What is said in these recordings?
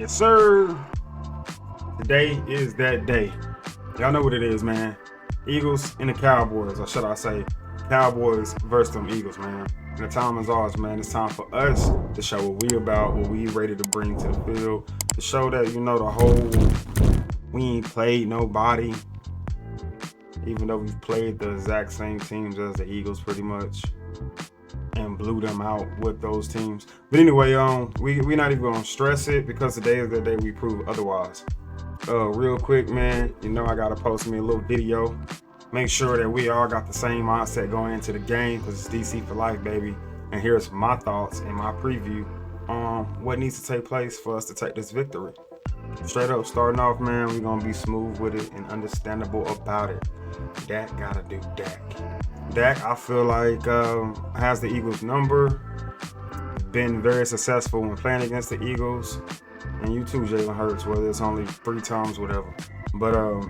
Yes, sir. Today is that day. Y'all know what it is, man. Eagles and the Cowboys, or should I say, Cowboys versus them Eagles, man. And the time is ours, man. It's time for us to show what we about, what we ready to bring to the field, to show that, you know, the whole, we ain't played nobody, even though we've played the exact same teams as the Eagles pretty much, and blew them out with those teams. But anyway, we not even gonna stress it, because today is the day we prove otherwise. Real quick, man, you know I gotta post me a little video. Make sure that we all got the same mindset going into the game, because it's DC for life, baby. And here's my thoughts and my preview on what needs to take place for us to take this victory. Straight up, starting off, man, we're gonna be smooth with it and understandable about it. Dak gotta do Dak. Dak, I feel like, has the Eagles number. Been very successful when playing against the Eagles. And you too, Jalen Hurts, whether it's only 3 times, whatever. But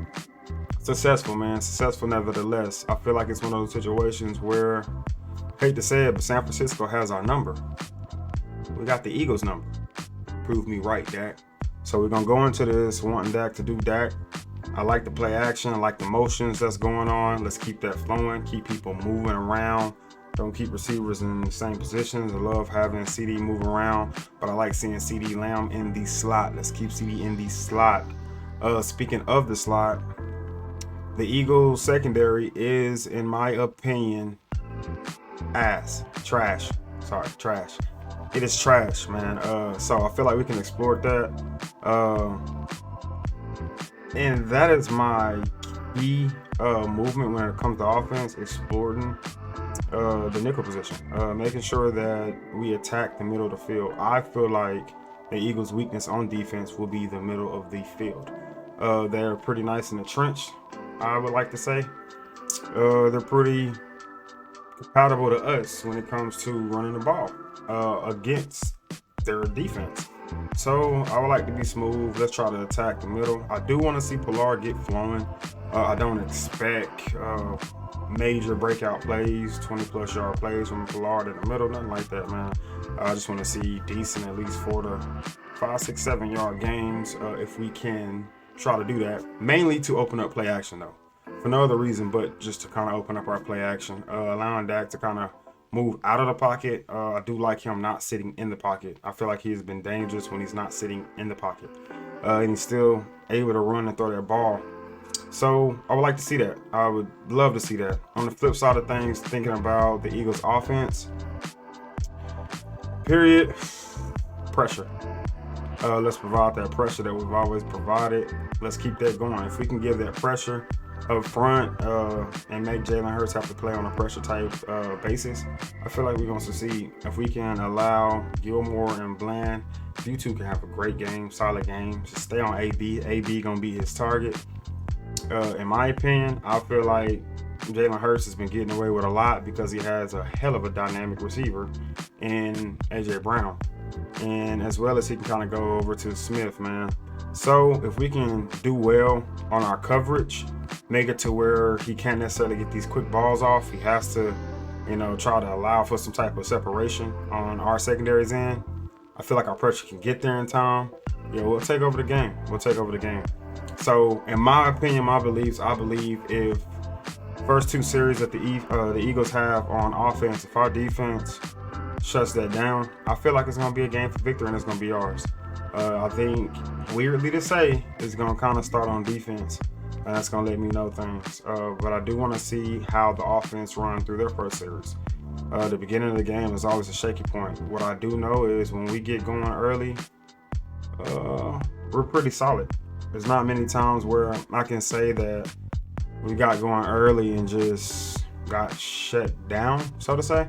successful, man. Successful nevertheless. I feel like it's one of those situations where, hate to say it, but San Francisco has our number. We got the Eagles number. Prove me right, Dak. So we're going to go into this wanting Dak to do Dak. I like the play action. I like the motions that's going on. Let's keep that flowing. Keep people moving around. Don't keep receivers in the same positions. I love having CD move around, but I like seeing CD Lamb in the slot. Let's keep CD in the slot. Speaking of the slot, the Eagles secondary is, in my opinion, trash. It is trash, man. So I feel like we can explore that. And that is my key movement when it comes to offense, exploring the nickel position, making sure that we attack the middle of the field. I feel like the Eagles' weakness on defense will be the middle of the field. They're pretty nice in the trench, I would like to say. They're pretty compatible to us when it comes to running the ball against their defense. So I would like to be smooth. Let's try to attack the middle. I do want to see Pilar get flowing. I don't expect major breakout plays, 20-plus yard plays from Pilar in the middle, nothing like that, man. I just want to see decent, at least 4 to 5, 6, 7 yard games if we can try to do that. Mainly to open up play action, though, for no other reason but just to kind of open up our play action, allowing Dak to kind of move out of the pocket. I do like him not sitting in the pocket. I feel like he's been dangerous when he's not sitting in the pocket, and he's still able to run and throw that ball. So I would like to see that. I would love to see that. On the flip side of things, thinking about the Eagles offense, period, pressure. Let's provide that pressure that we've always provided. Let's keep that going. If we can give that pressure up front and make Jalen Hurts have to play on a pressure type basis, I feel like we're going to succeed. If we can allow Gilmore and Bland, you two can have a great game, solid game. Just stay on AB. AB going to be his target. In my opinion, I feel like Jalen Hurts has been getting away with a lot because he has a hell of a dynamic receiver in AJ Brown. And as well as he can kind of go over to Smith, man. So if we can do well on our coverage, make it to where he can't necessarily get these quick balls off. He has to, you know, try to allow for some type of separation on our secondary's end. I feel like our pressure can get there in time. Yeah, we'll take over the game. So, in my opinion, my beliefs, I believe if first 2 series that the Eagles have on offense, if our defense shuts that down, I feel like it's going to be a game for victory and it's going to be ours. I think, weirdly to say, it's going to kind of start on defense. And that's going to let me know things. But I do want to see how the offense run through their first series. The beginning of the game is always a shaky point. What I do know is when we get going early, we're pretty solid. There's not many times where I can say that we got going early and just got shut down, so to say.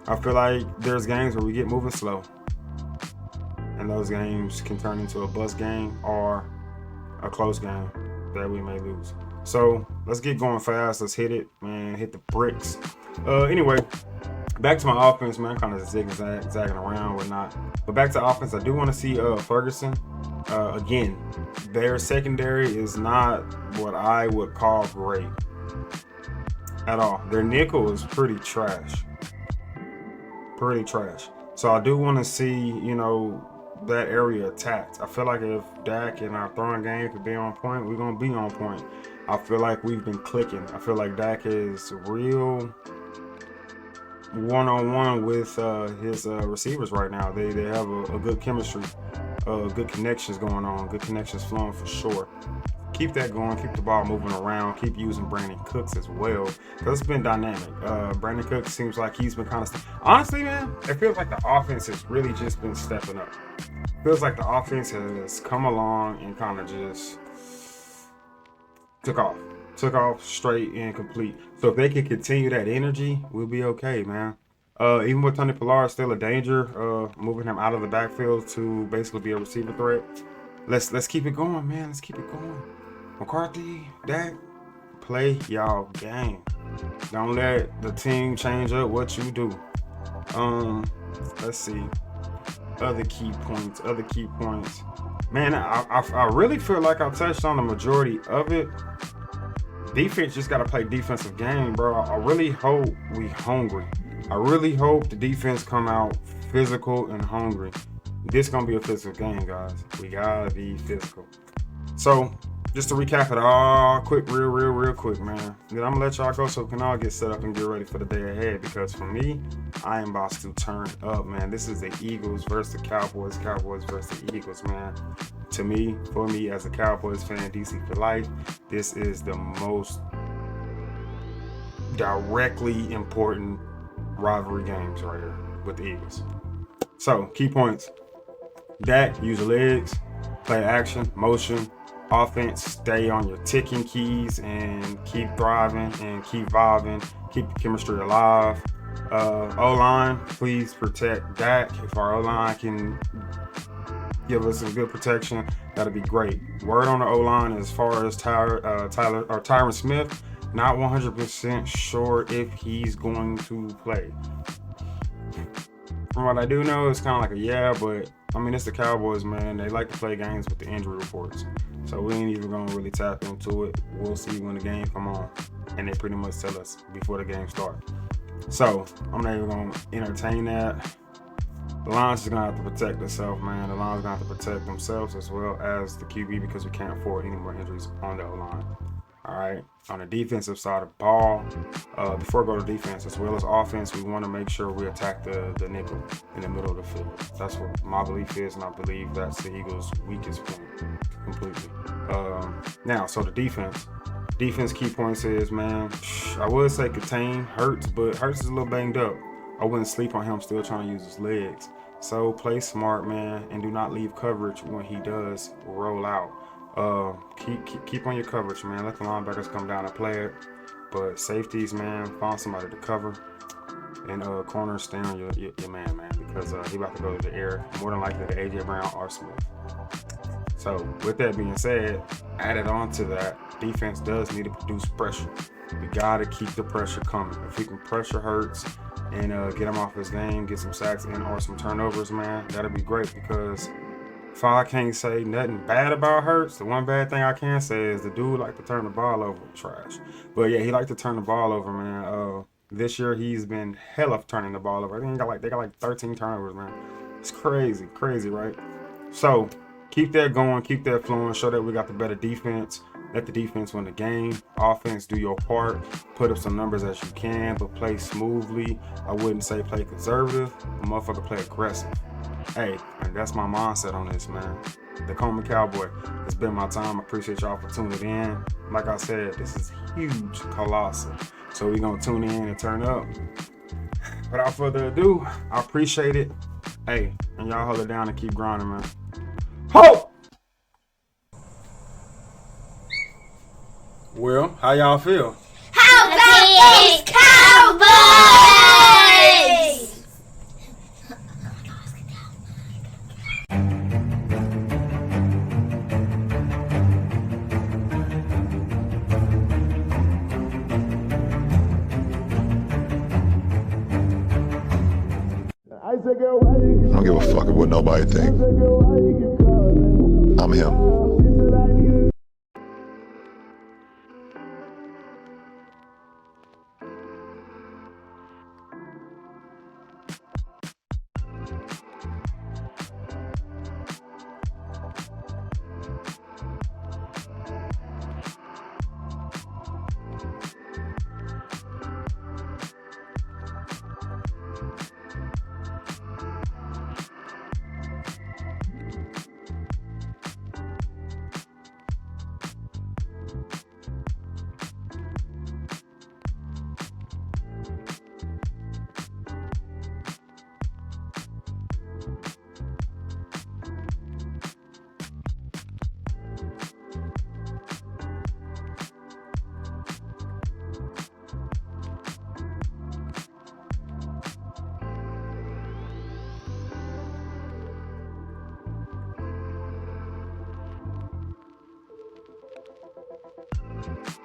I feel like there's games where we get moving slow, and those games can turn into a bust game or a close game that we may lose. So let's get going fast. Let's hit it, man. Hit the bricks. Anyway, back to my offense, man. Kind of zagging around, whatnot. But back to offense, I do want to see Ferguson. Again, their secondary is not what I would call great at all. Their nickel is pretty trash. So I do want to see, you know, that area attacked. I feel like if Dak and our throwing game could be on point, we're gonna be on point. I feel like we've been clicking. I feel like Dak is real one-on-one with his receivers right now. They have a good chemistry, good connections going on, good connections flowing for sure. Keep that going, keep the ball moving around, keep using Brandon Cooks as well, because it's been dynamic. Brandon Cooks seems like he's been kind of honestly, man, it feels like the offense has really just been stepping up. Feels like the offense has come along and kind of just took off straight and complete. So if they can continue that energy, we'll be okay, man. Even with Tony Pollard still a danger, moving him out of the backfield to basically be a receiver threat. Let's keep it going, man. Let's keep it going. McCarthy, Dak, play y'all game. Don't let the team change up what you do. Let's see. Other key points. Man, I really feel like I touched on the majority of it. Defense just got to play defensive game, bro. I really hope we hungry. I really hope the defense come out physical and hungry. This gonna be a physical game, guys. We gotta be physical. So, just to recap it all quick, real quick, man. Then I'm gonna let y'all go so we can all get set up and get ready for the day ahead. Because for me, I am about to turn up, man. This is the Eagles versus the Cowboys. Cowboys versus the Eagles, man. To me, for me as a Cowboys fan, DC for life, this is the most directly important rivalry games right here with the Eagles. So, key points. Dak, use your legs, play action, motion, offense, stay on your ticking keys and keep thriving and keep vibing, keep the chemistry alive. O-line, please protect Dak. If our O-line can give us some good protection, that'll be great. Word on the O-line as far as Tyron Smith, not 100% sure if he's going to play. From what I do know, it's kind of like a yeah, but I mean, it's the Cowboys, man. They like to play games with the injury reports. So we ain't even going to really tap into it. We'll see when the game come on. And they pretty much tell us before the game starts. So I'm not even going to entertain that. The line's just going to have to protect itself, man. The line's going to have to protect themselves as well as the QB because we can't afford any more injuries on the O-line. All right. On the defensive side of the ball, before I go to defense as well as offense, we want to make sure we attack the nickel in the middle of the field. That's what my belief is, and I believe that's the Eagles' weakest point completely. Now, so the defense key points is, man, I would say contain Hurts, but Hurts is a little banged up. I wouldn't sleep on him still trying to use his legs. So play smart, man, and do not leave coverage when he does roll out. Keep on your coverage, man. Let the linebackers come down and play it. But safeties, man, find somebody to cover. And corners, stay on your man, because he about to go to the air. More than likely to AJ Brown or Smith. So with that being said, added on to that, defense does need to produce pressure. We gotta keep the pressure coming. If we can pressure Hurts and get him off his game, get some sacks and or some turnovers, man, that'll be great. Because if I can't say nothing bad about Hurts, the one bad thing I can say is the dude like to turn the ball over. Trash. But yeah, he like to turn the ball over, man. This year he's been hella turning the ball over. I think they got like 13 turnovers, man. It's crazy, right? So keep that going, keep that flowing, show that we got the better defense. Let the defense win the game. Offense, do your part. Put up some numbers as you can, but play smoothly. I wouldn't say play conservative, but motherfucker play aggressive. Hey, and that's my mindset on this, man. The Coleman Cowboy. It's been my time. I appreciate y'all for tuning in. Like I said, this is huge, colossal. So we're going to tune in and turn up. Without further ado, I appreciate it. Hey, and y'all hold it down and keep grinding, man. Ho! Well, how y'all feel? How about these Cowboys? I don't give a fuck what nobody thinks. I'm him. man.